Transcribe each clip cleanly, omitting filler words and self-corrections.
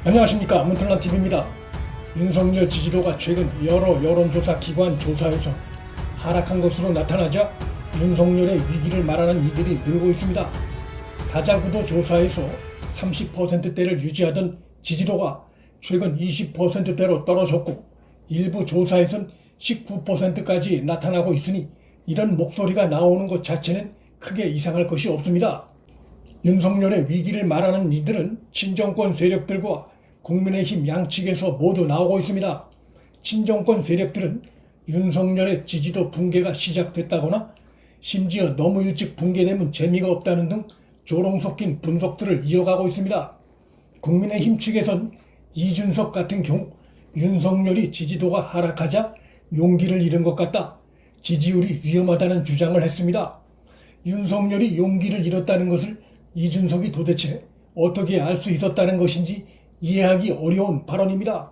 안녕하십니까, 문틀란TV입니다. 윤석열 지지도가 최근 여러 여론조사 기관 조사에서 하락한 것으로 나타나자 윤석열의 위기를 말하는 이들이 늘고 있습니다. 다자구도 조사에서 30%대를 유지하던 지지도가 최근 20%대로 떨어졌고 일부 조사에선 19%까지 나타나고 있으니 이런 목소리가 나오는 것 자체는 크게 이상할 것이 없습니다. 윤석열의 위기를 말하는 이들은 친정권 세력들과 국민의힘 양측에서 모두 나오고 있습니다. 친정권 세력들은 윤석열의 지지도 붕괴가 시작됐다거나 심지어 너무 일찍 붕괴되면 재미가 없다는 등 조롱 섞인 분석들을 이어가고 있습니다. 국민의힘 측에선 이준석 같은 경우 윤석열이 지지도가 하락하자 용기를 잃은 것 같다, 지지율이 위험하다는 주장을 했습니다. 윤석열이 용기를 잃었다는 것을 이준석이 도대체 어떻게 알 수 있었다는 것인지 이해하기 어려운 발언입니다.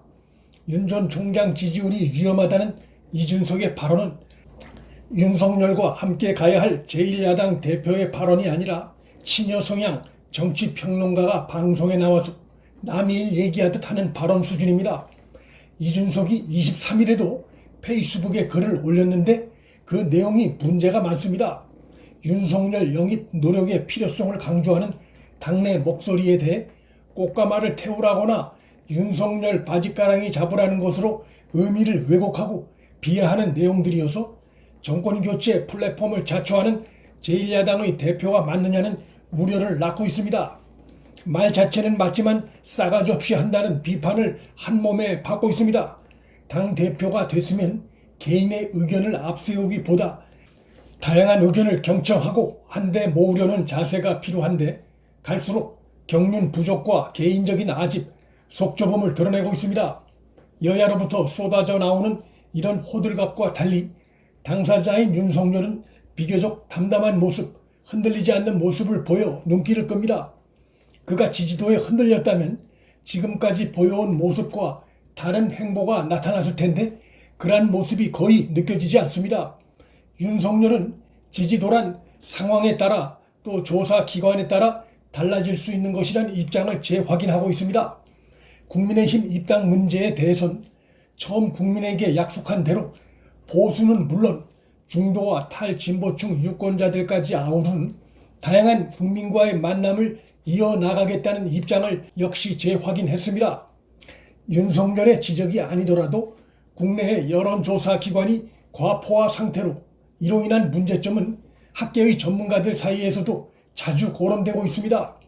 윤 전 총장 지지율이 위험하다는 이준석의 발언은 윤석열과 함께 가야 할 제1야당 대표의 발언이 아니라 친여 성향 정치평론가가 방송에 나와서 남의 일 얘기하듯 하는 발언 수준입니다. 이준석이 23일에도 페이스북에 글을 올렸는데 그 내용이 문제가 많습니다. 윤석열 영입 노력의 필요성을 강조하는 당내 목소리에 대해 꽃가마를 태우라거나 윤석열 바짓가랑이 잡으라는 것으로 의미를 왜곡하고 비하하는 내용들이어서 정권교체 플랫폼을 자처하는 제1야당의 대표가 맞느냐는 우려를 낳고 있습니다. 말 자체는 맞지만 싸가지 없이 한다는 비판을 한몸에 받고 있습니다. 당 대표가 됐으면 개인의 의견을 앞세우기보다 다양한 의견을 경청하고 한데 모으려는 자세가 필요한데 갈수록 경륜 부족과 개인적인 아집, 속좁음을 드러내고 있습니다. 여야로부터 쏟아져 나오는 이런 호들갑과 달리 당사자인 윤석열은 비교적 담담한 모습, 흔들리지 않는 모습을 보여 눈길을 끕니다. 그가 지지도에 흔들렸다면 지금까지 보여온 모습과 다른 행보가 나타났을 텐데 그러한 모습이 거의 느껴지지 않습니다. 윤석열은 지지도란 상황에 따라 또 조사 기관에 따라 달라질 수 있는 것이라는 입장을 재확인하고 있습니다. 국민의힘 입당 문제에 대해선 처음 국민에게 약속한 대로 보수는 물론 중도와 탈진보층 유권자들까지 아우르는 다양한 국민과의 만남을 이어나가겠다는 입장을 역시 재확인했습니다. 윤석열의 지적이 아니더라도 국내의 여론조사 기관이 과포화 상태로 이로 인한 문제점은 학계의 전문가들 사이에서도 자주 거론되고 있습니다.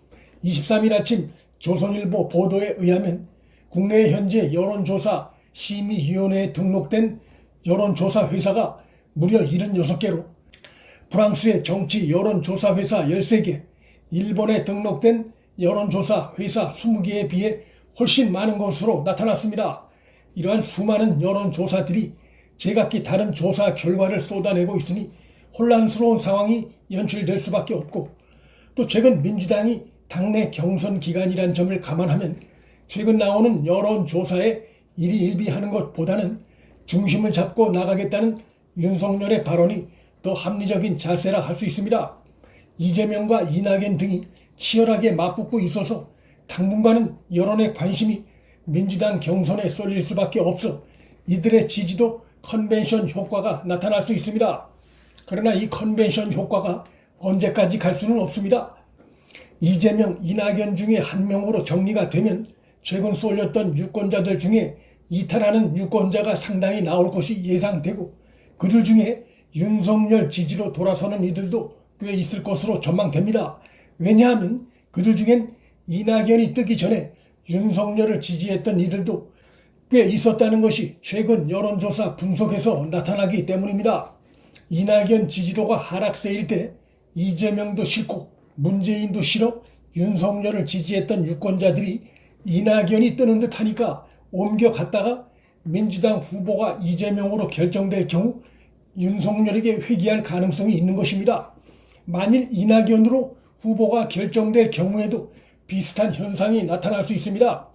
23일 아침 조선일보 보도에 의하면 국내 현재 여론조사 심의위원회에 등록된 여론조사 회사가 무려 76개로 프랑스의 정치 여론조사 회사 13개, 일본에 등록된 여론조사 회사 20개에 비해 훨씬 많은 것으로 나타났습니다. 이러한 수많은 여론조사들이 제각기 다른 조사 결과를 쏟아내고 있으니 혼란스러운 상황이 연출될 수밖에 없고, 또 최근 민주당이 당내 경선 기간이란 점을 감안하면 최근 나오는 여론조사에 일희일비하는 것보다는 중심을 잡고 나가겠다는 윤석열의 발언이 더 합리적인 자세라 할 수 있습니다. 이재명과 이낙연 등이 치열하게 맞붙고 있어서 당분간은 여론의 관심이 민주당 경선에 쏠릴 수밖에 없어 이들의 지지도 컨벤션 효과가 나타날 수 있습니다. 그러나 이 컨벤션 효과가 언제까지 갈 수는 없습니다. 이재명, 이낙연 중에 한 명으로 정리가 되면 최근 쏠렸던 유권자들 중에 이탈하는 유권자가 상당히 나올 것이 예상되고 그들 중에 윤석열 지지로 돌아서는 이들도 꽤 있을 것으로 전망됩니다. 왜냐하면 그들 중엔 이낙연이 뜨기 전에 윤석열을 지지했던 이들도 꽤 있었다는 것이 최근 여론조사 분석에서 나타나기 때문입니다. 이낙연 지지도가 하락세일 때 이재명도 싫고 문재인도 싫어 윤석열을 지지했던 유권자들이 이낙연이 뜨는 듯 하니까 옮겨갔다가 민주당 후보가 이재명으로 결정될 경우 윤석열에게 회귀할 가능성이 있는 것입니다. 만일 이낙연으로 후보가 결정될 경우에도 비슷한 현상이 나타날 수 있습니다.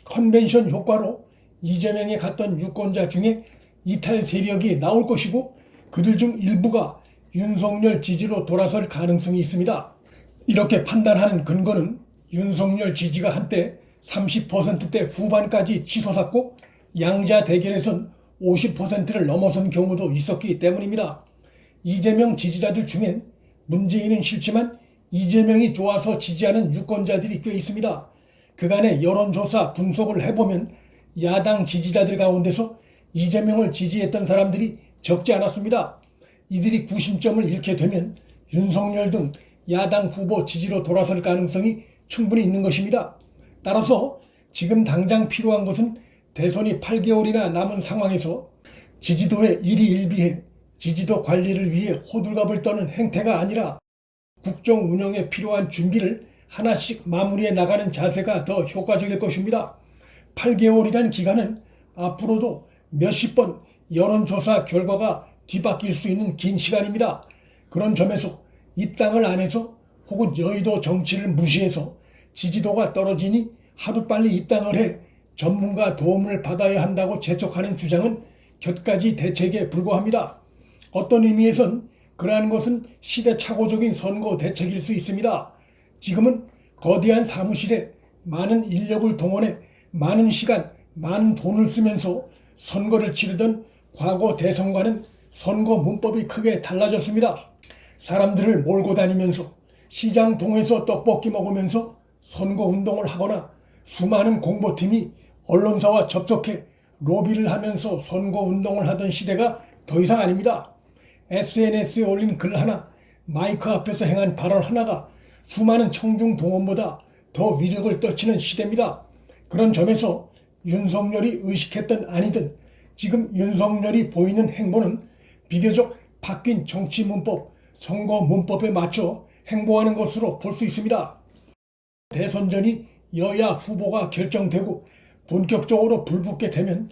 컨벤션 효과로 이재명에 갔던 유권자 중에 이탈 세력이 나올 것이고 그들 중 일부가 윤석열 지지로 돌아설 가능성이 있습니다. 이렇게 판단하는 근거는 윤석열 지지가 한때 30%대 후반까지 치솟았고 양자 대결에선 50%를 넘어선 경우도 있었기 때문입니다. 이재명 지지자들 중엔 문재인은 싫지만 이재명이 좋아서 지지하는 유권자들이 꽤 있습니다. 그간의 여론조사 분석을 해보면 야당 지지자들 가운데서 이재명을 지지했던 사람들이 적지 않았습니다. 이들이 구심점을 잃게 되면 윤석열 등 야당 후보 지지로 돌아설 가능성이 충분히 있는 것입니다. 따라서 지금 당장 필요한 것은 대선이 8개월이나 남은 상황에서 지지도에 일희일비해 지지도 관리를 위해 호들갑을 떠는 행태가 아니라 국정 운영에 필요한 준비를 하나씩 마무리해 나가는 자세가 더 효과적일 것입니다. 8개월이란 기간은 앞으로도 몇십 번 여론조사 결과가 뒤바뀔 수 있는 긴 시간입니다. 그런 점에서 입당을 안 해서 혹은 여의도 정치를 무시해서 지지도가 떨어지니 하루빨리 입당을 해 전문가 도움을 받아야 한다고 재촉하는 주장은 곁가지 대책에 불과합니다. 어떤 의미에선 그러한 것은 시대착오적인 선거 대책일 수 있습니다. 지금은 거대한 사무실에 많은 인력을 동원해 많은 시간, 많은 돈을 쓰면서 선거를 치르던 과거 대선과는 선거 문법이 크게 달라졌습니다. 사람들을 몰고 다니면서 시장통에서 떡볶이 먹으면서 선거 운동을 하거나 수많은 공보팀이 언론사와 접촉해 로비를 하면서 선거 운동을 하던 시대가 더 이상 아닙니다. SNS에 올린 글 하나, 마이크 앞에서 행한 발언 하나가 수많은 청중 동원보다 더 위력을 떨치는 시대입니다. 그런 점에서 윤석열이 의식했든 아니든 지금 윤석열이 보이는 행보는 비교적 바뀐 정치 문법, 선거 문법에 맞춰 행보하는 것으로 볼 수 있습니다. 대선전이 여야 후보가 결정되고 본격적으로 불붙게 되면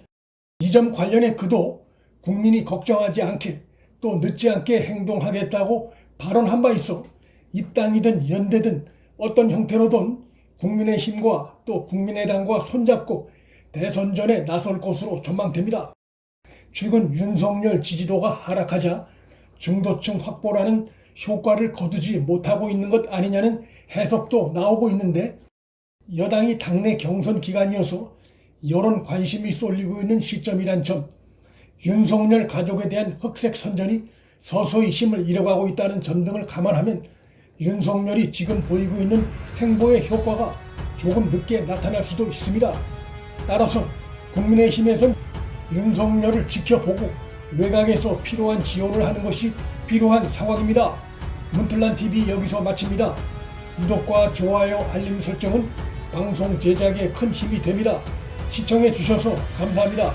이 점 관련해 그도 국민이 걱정하지 않게 또 늦지 않게 행동하겠다고 발언한 바 있어 입당이든 연대든 어떤 형태로든 국민의힘과 또 국민의당과 손잡고 대선전에 나설 것으로 전망됩니다. 최근 윤석열 지지도가 하락하자 중도층 확보라는 효과를 거두지 못하고 있는 것 아니냐는 해석도 나오고 있는데 여당이 당내 경선 기간이어서 여론 관심이 쏠리고 있는 시점이란 점, 윤석열 가족에 대한 흑색 선전이 서서히 힘을 잃어가고 있다는 점 등을 감안하면 윤석열이 지금 보이고 있는 행보의 효과가 조금 늦게 나타날 수도 있습니다. 따라서 국민의힘에선 윤석열을 지켜보고 외곽에서 필요한 지원을 하는 것이 필요한 상황입니다. 문틀란TV 여기서 마칩니다. 구독과 좋아요, 알림 설정은 방송 제작에 큰 힘이 됩니다. 시청해 주셔서 감사합니다.